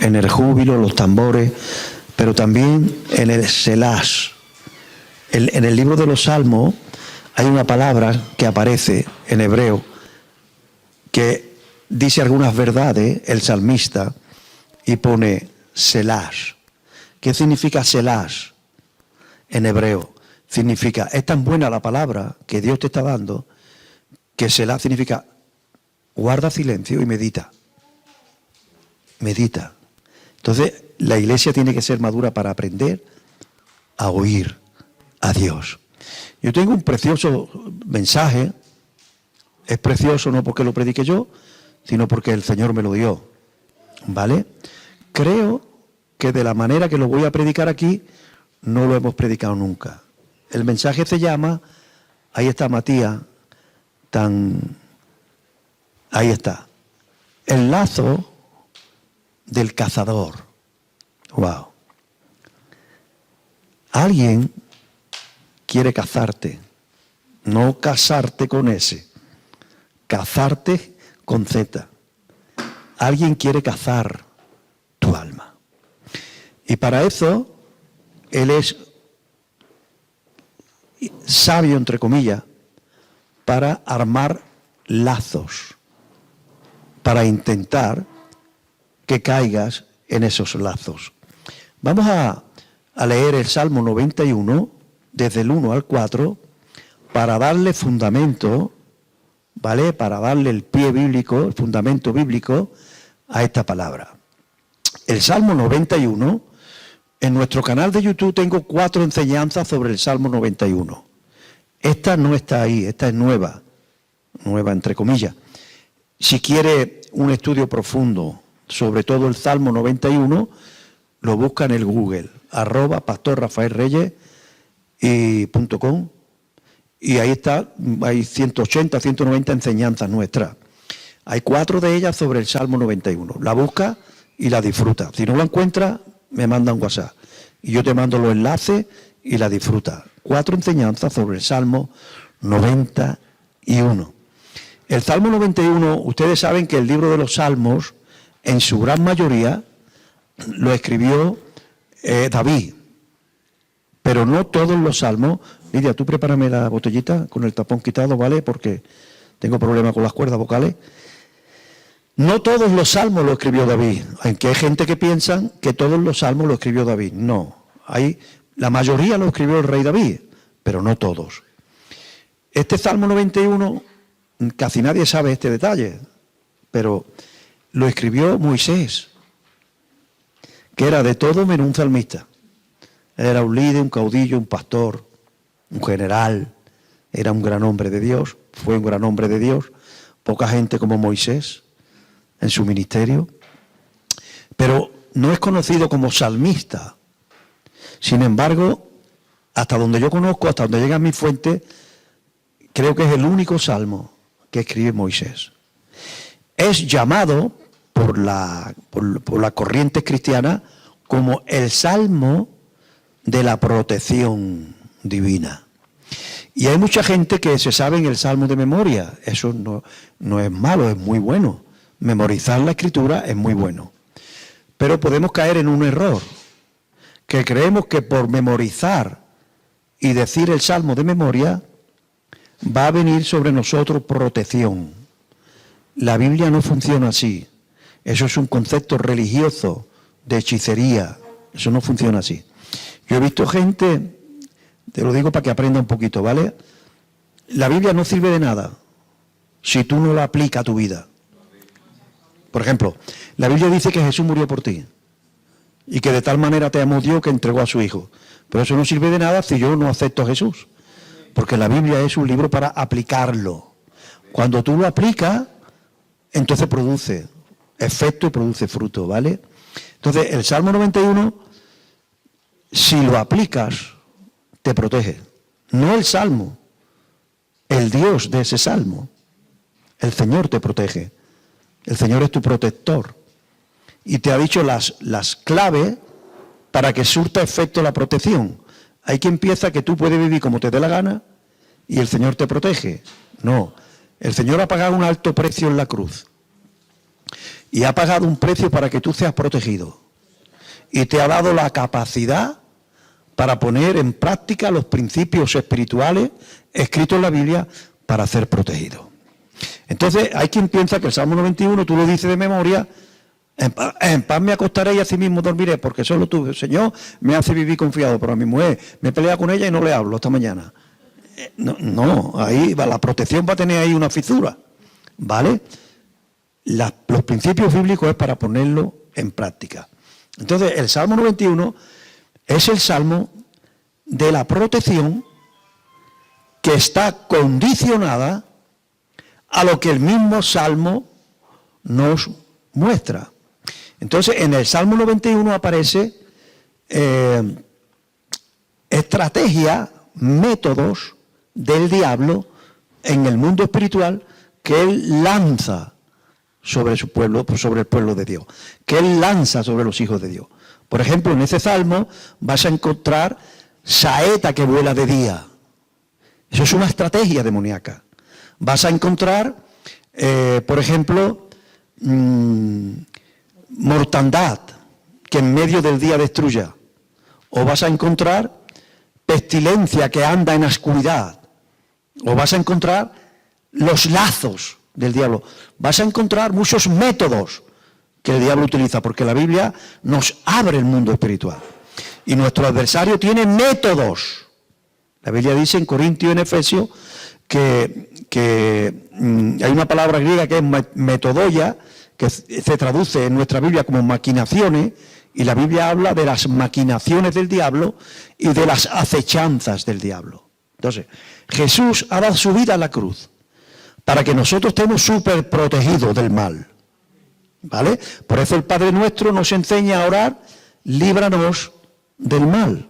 en el júbilo, los tambores, pero también en el Selah. En el libro de los Salmos hay una palabra que aparece en hebreo que dice algunas verdades, el salmista, y pone Selah. ¿Qué significa Selah en hebreo? Significa, es tan buena la palabra que Dios te está dando, que Selah significa guarda silencio y medita. Medita. Entonces, la iglesia tiene que ser madura para aprender a oír a Dios. Yo tengo un precioso mensaje. Es precioso no porque lo predique yo, sino porque el Señor me lo dio. ¿Vale? Creo que de la manera que lo voy a predicar aquí, no lo hemos predicado nunca. El mensaje se llama, ahí está Matías, ahí está, el lazo del cazador. Wow. Alguien quiere cazarte, no casarte con S, cazarte con Z. Alguien quiere cazar tu alma. Y para eso, él es sabio, entre comillas, para armar lazos, para intentar que caigas en esos lazos. Vamos a leer el Salmo 91, desde el 1 al 4, para darle fundamento, ¿vale? Para darle el pie bíblico, el fundamento bíblico a esta palabra. El Salmo 91, en nuestro canal de YouTube tengo 4 enseñanzas sobre el Salmo 91. Esta no está ahí, esta es nueva entre comillas. Si quiere un estudio profundo sobre todo el Salmo 91, lo busca en el Google, @pastorrafaelreyes.com, y ahí está, hay 180, 190 enseñanzas nuestras. Hay 4 de ellas sobre el Salmo 91. La busca y la disfruta. Si no la encuentra, me manda un WhatsApp y yo te mando los enlaces y la disfruta. 4 enseñanzas sobre el Salmo 91. El Salmo 91, ustedes saben que el libro de los Salmos, en su gran mayoría, lo escribió David. Pero no todos los salmos. Lidia, tú prepárame la botellita con el tapón quitado, ¿vale? Porque tengo problemas con las cuerdas vocales. No todos los salmos lo escribió David. Aunque hay gente que piensa que todos los salmos lo escribió David. No. La mayoría lo escribió el rey David, pero no todos. Este Salmo 91, casi nadie sabe este detalle, pero lo escribió Moisés, que era de todo menos un salmista. Era un líder, un caudillo, un pastor, un general. Era un gran hombre de Dios, fue un gran hombre de Dios. Poca gente como Moisés en su ministerio. Pero no es conocido como salmista. Sin embargo, hasta donde yo conozco, hasta donde llega mi fuente, creo que es el único salmo que escribe Moisés. Es llamado por la corriente cristiana como el salmo de la protección divina. Y hay mucha gente que se sabe en el salmo de memoria. Eso no es malo, es muy bueno. Memorizar la escritura es muy bueno. Pero podemos caer en un error, que creemos que por memorizar y decir el salmo de memoria va a venir sobre nosotros protección. La Biblia no funciona así. Eso es un concepto religioso de hechicería. Eso no funciona así. Yo he visto gente, te lo digo para que aprenda un poquito, ¿vale? La Biblia no sirve de nada si tú no la aplicas a tu vida. Por ejemplo, la Biblia dice que Jesús murió por ti y que de tal manera te amó Dios que entregó a su Hijo. Pero eso no sirve de nada si yo no acepto a Jesús. Porque la Biblia es un libro para aplicarlo. Cuando tú lo aplicas, entonces produce efecto y produce fruto, ¿vale? Entonces, el Salmo 91, si lo aplicas, te protege. No el Salmo, el Dios de ese Salmo. El Señor te protege. El Señor es tu protector. Y te ha dicho las claves para que surta efecto la protección. Hay quien piensa que tú puedes vivir como te dé la gana y el Señor te protege. No, el Señor ha pagado un alto precio en la cruz. y ha pagado un precio para que tú seas protegido. Y te ha dado la capacidad para poner en práctica los principios espirituales escritos en la Biblia para ser protegido. Entonces, hay quien piensa que el Salmo 91, tú lo dices de memoria, en paz me acostaré y así mismo dormiré, porque solo tú, el Señor, me hace vivir confiado, pero a mi mujer me pelea con ella y no le hablo esta mañana. No, ahí va, la protección va a tener ahí una fisura, ¿vale? Los principios bíblicos es para ponerlo en práctica. Entonces, el Salmo 91 es el Salmo de la protección que está condicionada a lo que el mismo Salmo nos muestra. Entonces, en el Salmo 91 aparece estrategia, métodos del diablo en el mundo espiritual que él lanza sobre su pueblo, sobre el pueblo de Dios, que él lanza sobre los hijos de Dios. Por ejemplo, en ese salmo vas a encontrar saeta que vuela de día. Eso es una estrategia demoníaca. Vas a encontrar, por ejemplo, mortandad que en medio del día destruya. O vas a encontrar pestilencia que anda en la oscuridad. O vas a encontrar los lazos del diablo. Vas a encontrar muchos métodos que el diablo utiliza, porque la Biblia nos abre el mundo espiritual. Y nuestro adversario tiene métodos. La Biblia dice en Corintios y en Efesios que hay una palabra griega que es metodoia, que se traduce en nuestra Biblia como maquinaciones, y la Biblia habla de las maquinaciones del diablo y de las acechanzas del diablo. Entonces, Jesús ha dado su vida a la cruz para que nosotros estemos súper protegidos del mal. ¿Vale? Por eso el Padre Nuestro nos enseña a orar, líbranos del mal.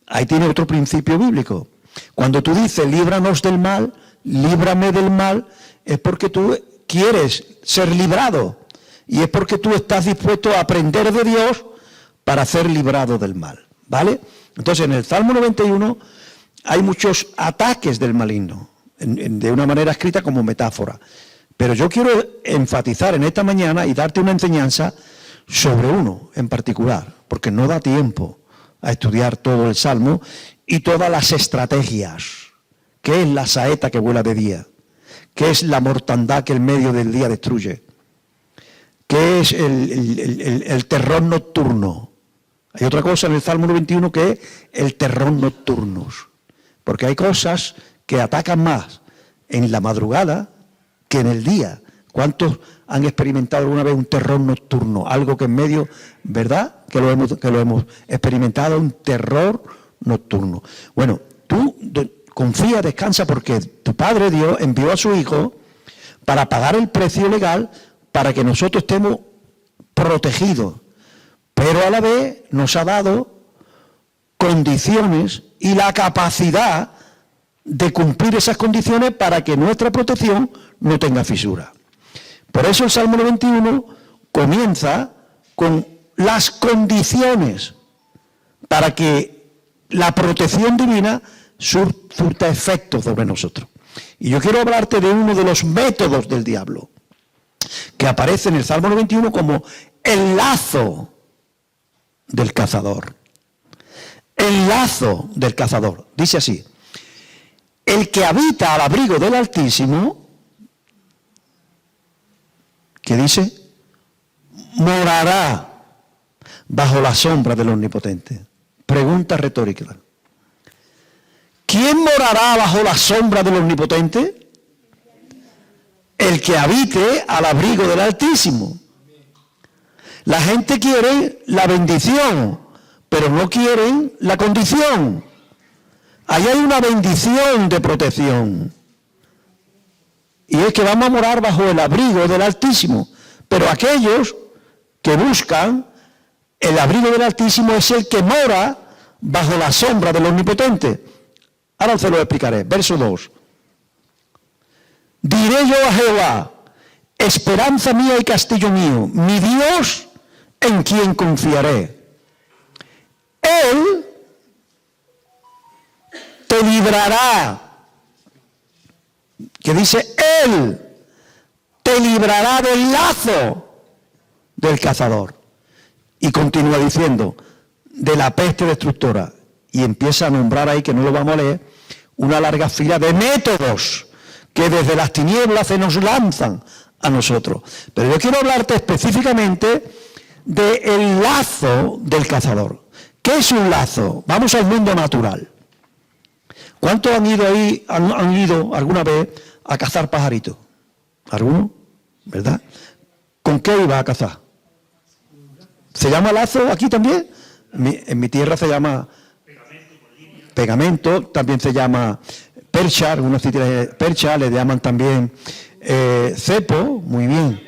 Ahí tiene otro principio bíblico. Cuando tú dices, líbranos del mal, líbrame del mal, es porque tú quieres ser librado. Y es porque tú estás dispuesto a aprender de Dios para ser librado del mal. ¿Vale? Entonces, en el Salmo 91 hay muchos ataques del maligno, de una manera escrita como metáfora. Pero yo quiero enfatizar en esta mañana y darte una enseñanza sobre uno en particular, porque no da tiempo a estudiar todo el Salmo y todas las estrategias. ¿Qué es la saeta que vuela de día? ¿Qué es la mortandad que en medio del día destruye? ¿Qué es el terror nocturno? Hay otra cosa en el Salmo 91 que es el terror nocturno. Porque hay cosas que atacan más en la madrugada que en el día. ¿Cuántos han experimentado alguna vez un terror nocturno? Algo que en medio, ¿verdad? Que lo hemos experimentado, un terror nocturno. Bueno, tú confía, descansa, porque tu Padre Dios envió a su Hijo para pagar el precio legal para que nosotros estemos protegidos. Pero a la vez nos ha dado condiciones y la capacidad de cumplir esas condiciones para que nuestra protección no tenga fisura. Por eso el Salmo 91 comienza con las condiciones para que la protección divina surta efectos sobre nosotros. Y yo quiero hablarte de uno de los métodos del diablo, que aparece en el Salmo 91 como el lazo del cazador. El lazo del cazador. Dice así: el que habita al abrigo del Altísimo, ¿qué dice? Morará bajo la sombra del Omnipotente. Pregunta retórica. ¿Quién morará bajo la sombra del Omnipotente? El que habite al abrigo del Altísimo. La gente quiere la bendición, pero no quieren la condición. Ahí hay una bendición de protección. Y es que vamos a morar bajo el abrigo del Altísimo. Pero aquellos que buscan el abrigo del Altísimo es el que mora bajo la sombra del Omnipotente. Ahora se lo explicaré. Verso 2. Diré yo a Jehová, esperanza mía y castillo mío, mi Dios en quien confiaré. Él te librará. Que dice, Él te librará del lazo del cazador. Y continúa diciendo, de la peste destructora. Y empieza a nombrar ahí, que no lo vamos a leer, una larga fila de métodos que desde las tinieblas se nos lanzan a nosotros. Pero yo quiero hablarte específicamente del lazo del cazador. ¿Qué es un lazo? Vamos al mundo natural. ¿Cuántos han ido ahí, han ido alguna vez a cazar pajaritos? ¿Alguno? ¿Verdad? ¿Con qué iba a cazar? ¿Se llama lazo aquí también? En mi tierra se llama pegamento, también se llama percha, algunos sitios percha, le llaman también cepo, muy bien.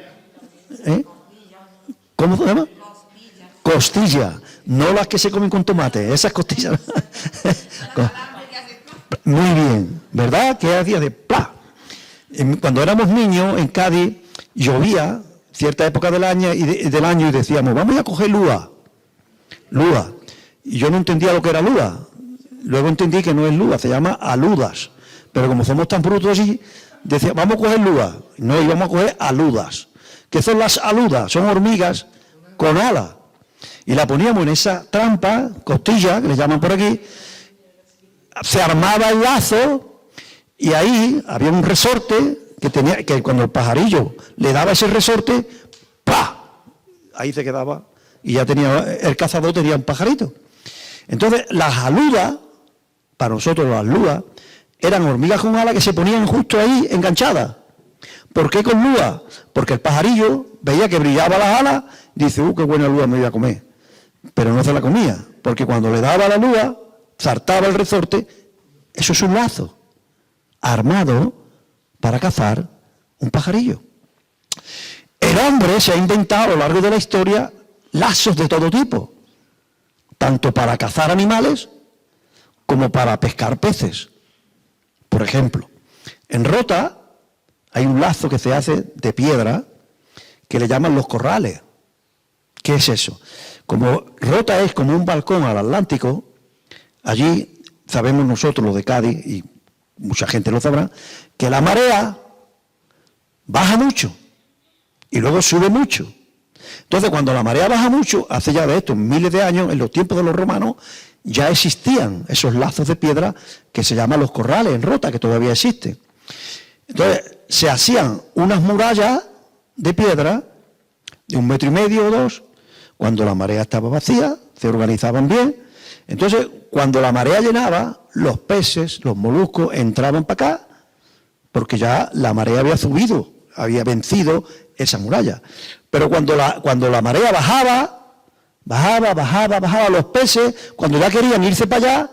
¿Cómo se llama? Costilla, no las que se comen con tomate, esas costillas. Muy bien, ¿verdad? Que hacía de ¡plá! Cuando éramos niños en Cádiz llovía cierta época del año y decíamos, vamos a coger lúa. Y yo no entendía lo que era lúa. Luego entendí que no es lúa, se llama aludas. Pero como somos tan brutos así, decía, vamos a coger lúa. No, íbamos a coger aludas. ¿Qué son las aludas? Son hormigas con alas. Y la poníamos en esa trampa, costilla, que le llaman por aquí. Se armaba el lazo y ahí había un resorte que cuando el pajarillo le daba ese resorte, ¡pah! Ahí se quedaba y ya el cazador tenía un pajarito. Entonces las aludas, para nosotros las lúas, eran hormigas con alas que se ponían justo ahí enganchadas. ¿Por qué con lúas? Porque el pajarillo veía que brillaba las alas y dice, qué buena lúa me voy a comer. Pero no se la comía, porque cuando le daba la lúa, saltaba el resorte. Eso es un lazo armado para cazar un pajarillo. El hombre se ha inventado a lo largo de la historia lazos de todo tipo, tanto para cazar animales como para pescar peces. Por ejemplo, en Rota hay un lazo que se hace de piedra que le llaman los corrales. ¿Qué es eso? Como Rota es como un balcón al Atlántico, allí sabemos nosotros, los de Cádiz, y mucha gente lo sabrá, que la marea baja mucho y luego sube mucho. Entonces, cuando la marea baja mucho, hace ya de esto miles de años, en los tiempos de los romanos, ya existían esos lazos de piedra que se llaman los corrales en Rota, que todavía existen. Entonces, se hacían unas murallas de piedra de 1,5 metros o 2, cuando la marea estaba vacía, se organizaban bien. Entonces, cuando la marea llenaba, los peces, los moluscos, entraban para acá, porque ya la marea había subido, había vencido esa muralla. Pero cuando la marea bajaba, los peces, cuando ya querían irse para allá,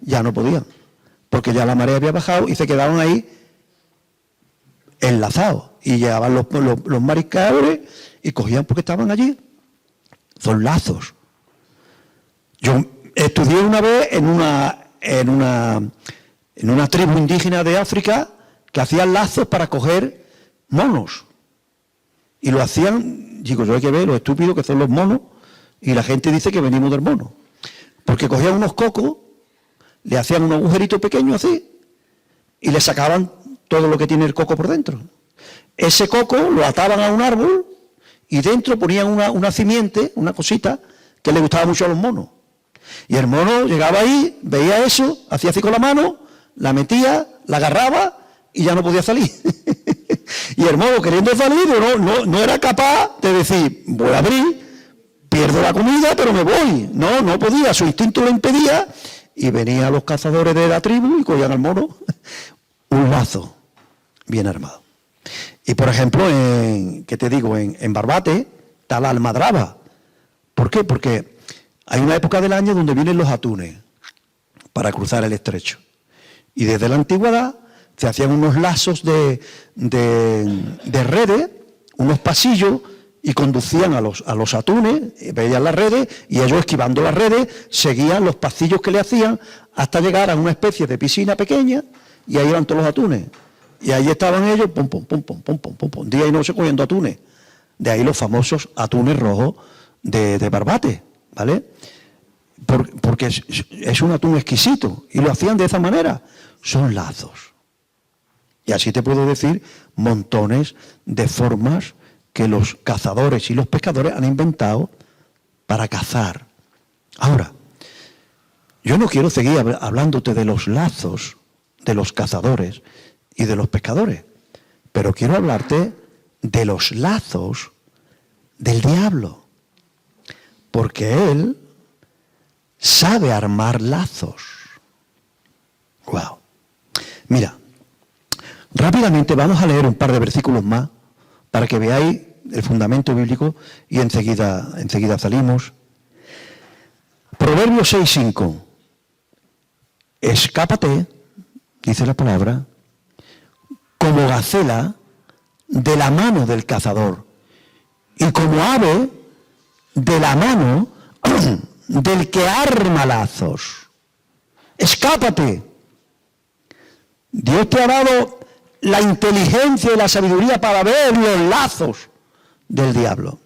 ya no podían, porque ya la marea había bajado y se quedaban ahí enlazados. Y llegaban los mariscadores y cogían porque estaban allí. Son lazos. Yo estudié una vez en una tribu indígena de África que hacían lazos para coger monos. Y lo hacían, digo, yo hay que ver lo estúpidos que son los monos, y la gente dice que venimos del mono. Porque cogían unos cocos, le hacían un agujerito pequeño así, y le sacaban todo lo que tiene el coco por dentro. Ese coco lo ataban a un árbol, y dentro ponían una simiente, una cosita, que le gustaba mucho a los monos. Y el mono llegaba ahí, veía eso, hacía así con la mano, la metía, la agarraba y ya no podía salir. Y el mono, queriendo salir, no era capaz de decir, voy a abrir, pierdo la comida, pero me voy. No podía, su instinto lo impedía, y venían los cazadores de la tribu y cogían al mono un lazo bien armado. Y por ejemplo, en Barbate está la almadraba. ¿Por qué? Porque hay una época del año donde vienen los atunes para cruzar el estrecho. Y desde la antigüedad se hacían unos lazos de redes, unos pasillos, y conducían a los atunes, veían las redes, y ellos, esquivando las redes, seguían los pasillos que le hacían hasta llegar a una especie de piscina pequeña, y ahí iban todos los atunes. Y ahí estaban ellos, pum, pum, pum, pum, pum, pum, pum, pum, día y noche cogiendo atunes. De ahí los famosos atunes rojos de Barbate, ¿vale? Porque es un atún exquisito, y lo hacían de esa manera. Son lazos. Y así te puedo decir montones de formas que los cazadores y los pescadores han inventado para cazar. Ahora, yo no quiero seguir hablándote de los lazos de los cazadores y de los pescadores, pero quiero hablarte de los lazos del diablo, porque él sabe armar lazos. Wow. Mira, rápidamente vamos a leer un par de versículos más para que veáis el fundamento bíblico y enseguida salimos. Proverbios 6:5. Escápate, dice la palabra, como gacela de la mano del cazador y como ave de la mano del que arma lazos. Escápate. Dios te ha dado la inteligencia y la sabiduría para ver los lazos del diablo.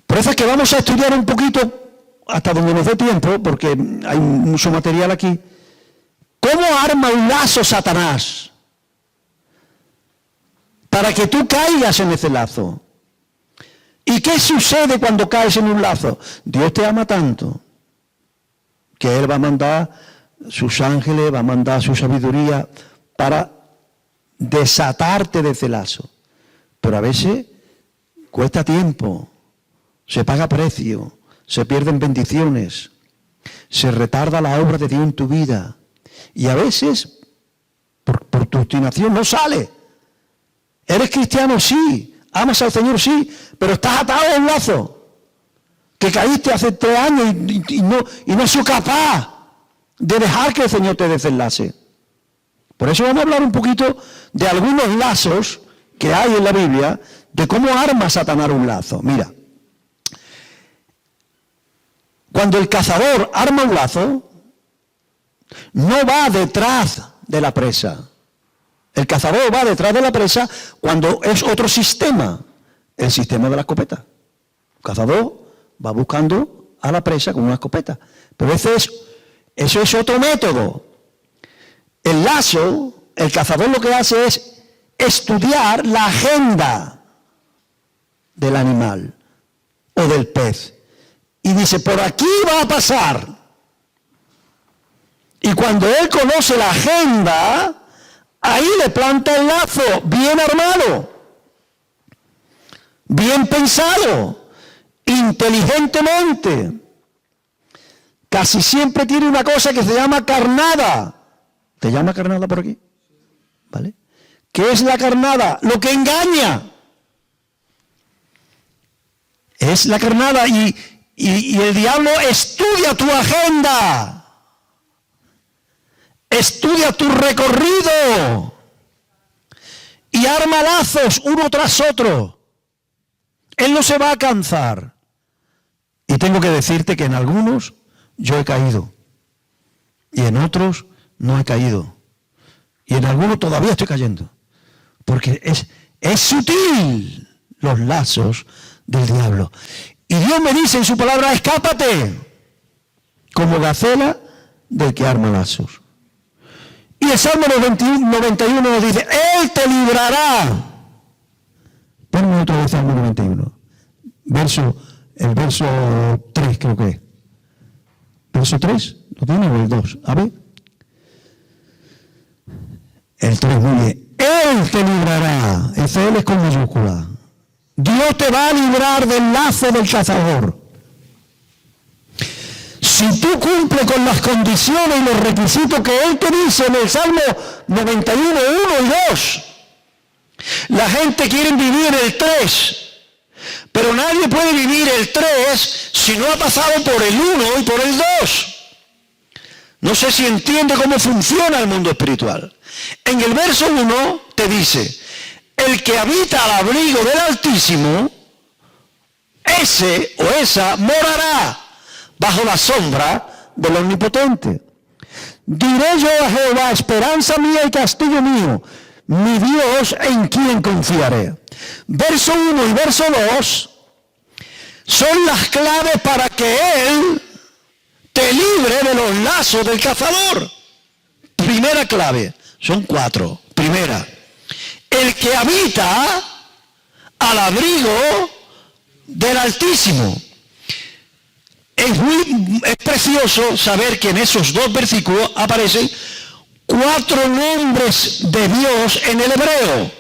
Por eso es que vamos a estudiar un poquito, hasta donde nos dé tiempo, porque hay mucho material aquí, cómo arma un lazo Satanás para que tú caigas en ese lazo. ¿Y qué sucede cuando caes en un lazo? Dios te ama tanto que Él va a mandar sus ángeles, va a mandar su sabiduría para desatarte de ese lazo. Pero a veces cuesta tiempo, se paga precio, se pierden bendiciones, se retarda la obra de Dios en tu vida. Y a veces, por tu obstinación, no sale. Eres cristiano, sí, amas al Señor, sí, pero estás atado a un lazo que caíste hace 3 años y no has sido capaz de dejar que el Señor te desenlace. Por eso vamos a hablar un poquito de algunos lazos que hay en la Biblia, de cómo arma Satanás un lazo. Mira, cuando el cazador arma un lazo, no va detrás de la presa. El cazador va detrás de la presa cuando es otro sistema, el sistema de la escopeta. El cazador va buscando a la presa con una escopeta. Pero eso es otro método. El lazo, el cazador lo que hace es estudiar la agenda del animal o del pez. Y dice, por aquí va a pasar. Y cuando él conoce la agenda, ahí le planta el lazo, bien armado, bien pensado, inteligentemente. Casi siempre tiene una cosa que se llama carnada. ¿Te llama carnada por aquí? ¿Vale? ¿Qué es la carnada? Lo que engaña. Es la carnada y el diablo estudia tu agenda. Estudia tu recorrido y arma lazos uno tras otro. Él no se va a cansar. Y tengo que decirte que en algunos yo he caído y en otros no he caído y en algunos todavía estoy cayendo, porque es sutil los lazos del diablo. Y Dios me dice en su palabra, escápate como gacela del que arma lazos. Y el Salmo 91 nos dice, Él te librará. Ponme otra vez Salmo 91. El verso 3 creo que es. ¿Verso 3? ¿Lo tiene o el 2? A ver. El 3, muy bien. Él te librará. Ese Él es con mayúscula. Dios te va a librar del lazo del cazador. Si tú cumples con las condiciones y los requisitos que Él te dice en el Salmo 91, 1 y 2, la gente quiere vivir el 3, pero nadie puede vivir el 3 si no ha pasado por el 1 y por el 2. No sé si entiende cómo funciona el mundo espiritual. En el verso 1 te dice, el que habita al abrigo del Altísimo, ese o esa morará bajo la sombra del Omnipotente. Diré yo a Jehová, esperanza mía y castillo mío, mi Dios en quien confiaré. Verso 1 y verso 2 son las claves para que Él te libre de los lazos del cazador. Primera clave, Son 4. Primera, el que habita al abrigo del Altísimo. Es precioso saber que en esos 2 versículos aparecen 4 nombres de Dios en el hebreo,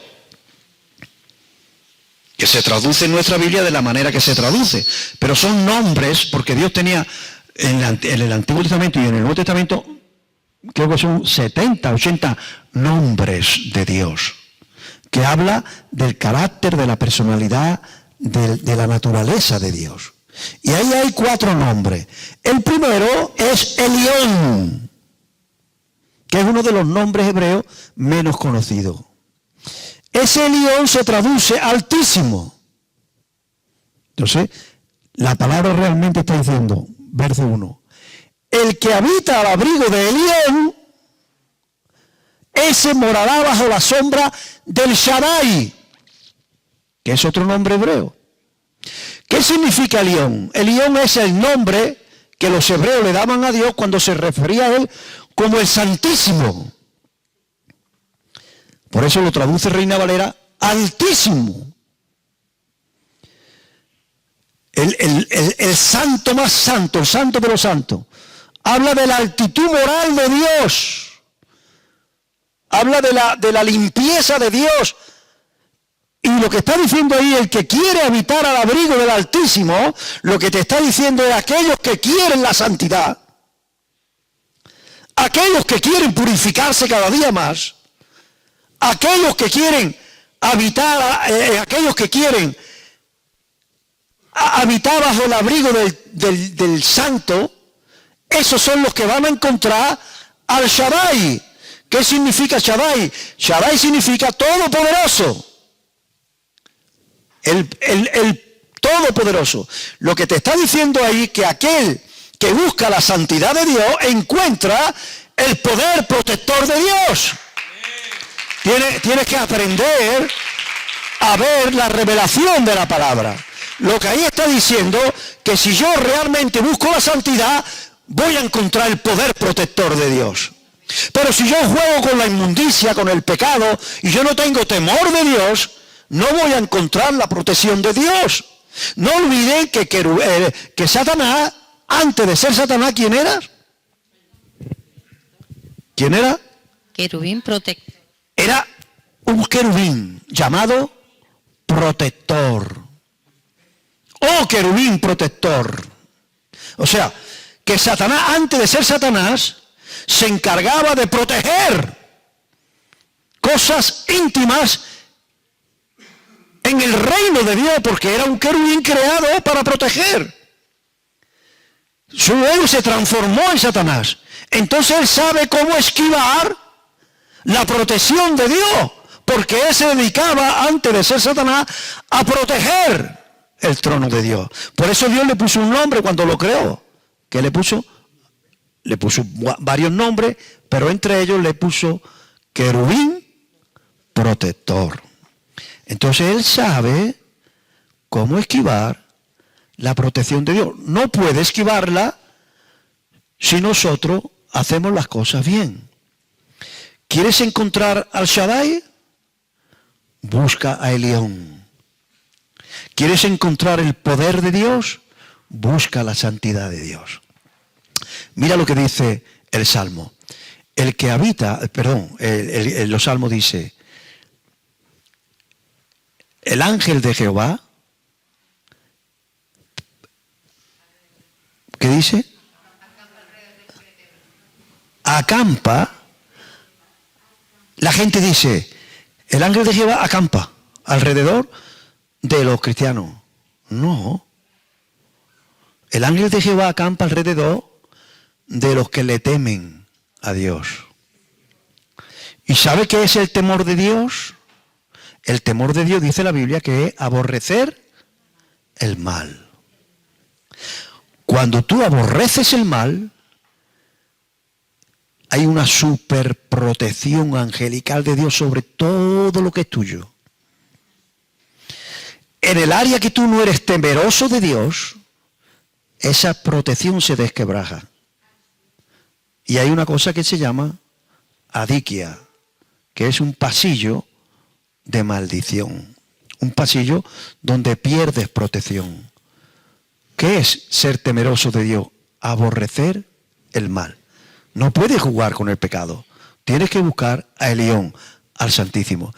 que se traduce en nuestra Biblia de la manera que se traduce, pero son nombres porque Dios tenía en el Antiguo Testamento y en el Nuevo Testamento, creo que son 70, 80 nombres de Dios, que habla del carácter, de la personalidad, de la naturaleza de Dios. Y ahí hay 4 nombres. El primero es Elión, que es uno de los nombres hebreos menos conocidos. Ese Elión se traduce Altísimo. Entonces, la palabra realmente está diciendo, verso 1, el que habita al abrigo de Elión, ese morará bajo la sombra del Shaddai, que es otro nombre hebreo. ¿Qué significa Elión? Elión es el nombre que los hebreos le daban a Dios cuando se refería a él como el Santísimo. Por eso lo traduce Reina Valera, Altísimo. El santo más santo, el santo de los santos. Habla de la altitud moral de Dios. Habla de la limpieza de Dios. Y lo que está diciendo ahí, el que quiere habitar al abrigo del Altísimo, lo que te está diciendo es aquellos que quieren la santidad, aquellos que quieren purificarse cada día más, aquellos que quieren habitar, aquellos que quieren habitar bajo el abrigo del Santo, esos son los que van a encontrar al Shaddai. ¿Qué significa Shaddai? Shaddai significa todopoderoso. El todopoderoso. Lo que te está diciendo ahí, que aquel que busca la santidad de Dios encuentra el poder protector de Dios. Tienes que aprender a ver la revelación de la palabra. Lo que ahí está diciendo, que si yo realmente busco la santidad, voy a encontrar el poder protector de Dios. Pero si yo juego con la inmundicia, con el pecado, y yo no tengo temor de Dios, no voy a encontrar la protección de Dios. No olviden que Satanás, antes de ser Satanás, ¿quién era? ¿Quién era? Querubín protector. Era un querubín llamado protector. Oh, querubín protector. O sea, que Satanás, antes de ser Satanás, se encargaba de proteger cosas íntimas en el reino de Dios, porque era un querubín creado para proteger. Su ego se transformó en Satanás. Entonces él sabe cómo esquivar la protección de Dios, porque él se dedicaba, antes de ser Satanás, a proteger el trono de Dios. Por eso Dios le puso un nombre cuando lo creó. ¿Qué le puso? Le puso varios nombres, pero entre ellos le puso querubín protector. Entonces él sabe cómo esquivar la protección de Dios. No puede esquivarla si nosotros hacemos las cosas bien. ¿Quieres encontrar al Shaddai? Busca a Elión. ¿Quieres encontrar el poder de Dios? Busca la santidad de Dios. Mira lo que dice el Salmo. El que habita, los Salmos dice, el ángel de Jehová, ¿qué dice? Acampa. La gente dice, el ángel de Jehová acampa alrededor de los cristianos. No. El ángel de Jehová acampa alrededor de los que le temen a Dios. ¿Y sabe qué es el temor de Dios? El temor de Dios, dice la Biblia, que es aborrecer el mal. Cuando tú aborreces el mal, hay una superprotección angelical de Dios sobre todo lo que es tuyo. En el área que tú no eres temeroso de Dios, esa protección se desquebraja. Y hay una cosa que se llama adiquia, que es un pasillo de maldición, un pasillo donde pierdes protección. ¿Qué es ser temeroso de Dios? Aborrecer el mal. No puedes jugar con el pecado. Tienes que buscar a Elión, al Santísimo.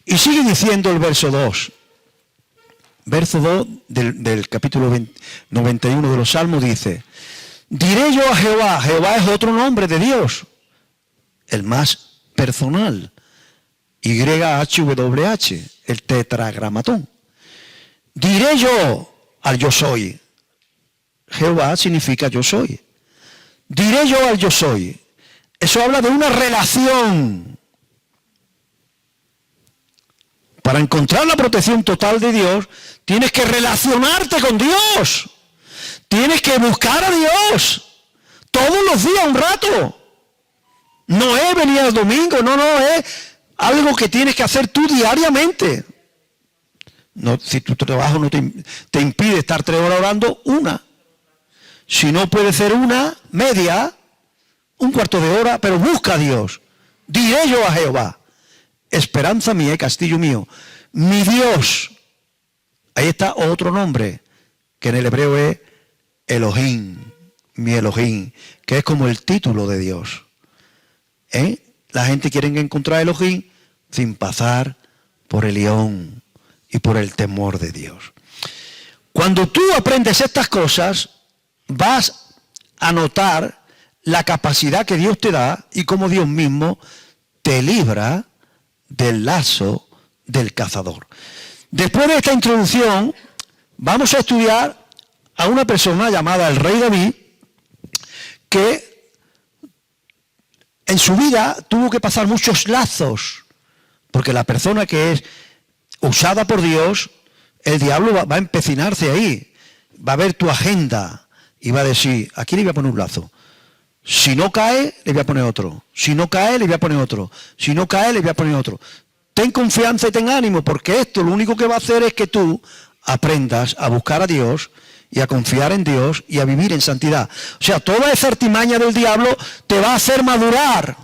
Y sigue diciendo el verso 2. Verso 2 del capítulo 91 de los Salmos dice: diré yo a Jehová. Jehová es otro nombre de Dios, el más personal. YHWH, el tetragramatón. Diré yo al yo soy. Jehová significa yo soy. Diré yo al yo soy. Eso habla de una relación. Para encontrar la protección total de Dios, tienes que relacionarte con Dios. Tienes que buscar a Dios. Todos los días, un rato. No es venir el domingo, no, es algo que tienes que hacer tú diariamente. No, si tu trabajo no te impide estar 3 horas orando, una. Si no puede ser una, media, un cuarto de hora, pero busca a Dios. Diré yo a Jehová, esperanza mía y castillo mío, mi Dios. Ahí está otro nombre, que en el hebreo es Elohim, mi Elohim, que es como el título de Dios. La gente quiere encontrar a Elohim sin pasar por el león y por el temor de Dios. Cuando tú aprendes estas cosas, vas a notar la capacidad que Dios te da y cómo Dios mismo te libra del lazo del cazador. Después de esta introducción, vamos a estudiar a una persona llamada el rey David, que en su vida tuvo que pasar muchos lazos, porque la persona que es usada por Dios, el diablo va a empecinarse ahí, va a ver tu agenda y va a decir: aquí le voy a poner un lazo. Si no cae, le voy a poner otro. Si no cae, le voy a poner otro. Si no cae, le voy a poner otro. Ten confianza y ten ánimo, porque esto lo único que va a hacer es que tú aprendas a buscar a Dios y a confiar en Dios y a vivir en santidad. O sea, toda esa artimaña del diablo te va a hacer madurar.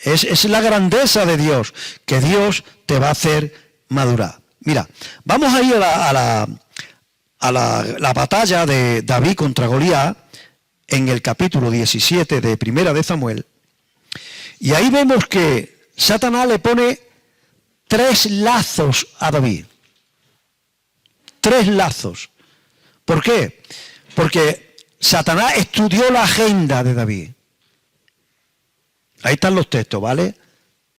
Es la grandeza de Dios, que Dios te va a hacer madurar. Mira, vamos a ir a la batalla de David contra Goliat en el capítulo 17 de Primera de Samuel. Y ahí vemos que Satanás le pone 3 lazos a David. 3 lazos. ¿Por qué? Porque Satanás estudió la agenda de David. Ahí están los textos, ¿vale?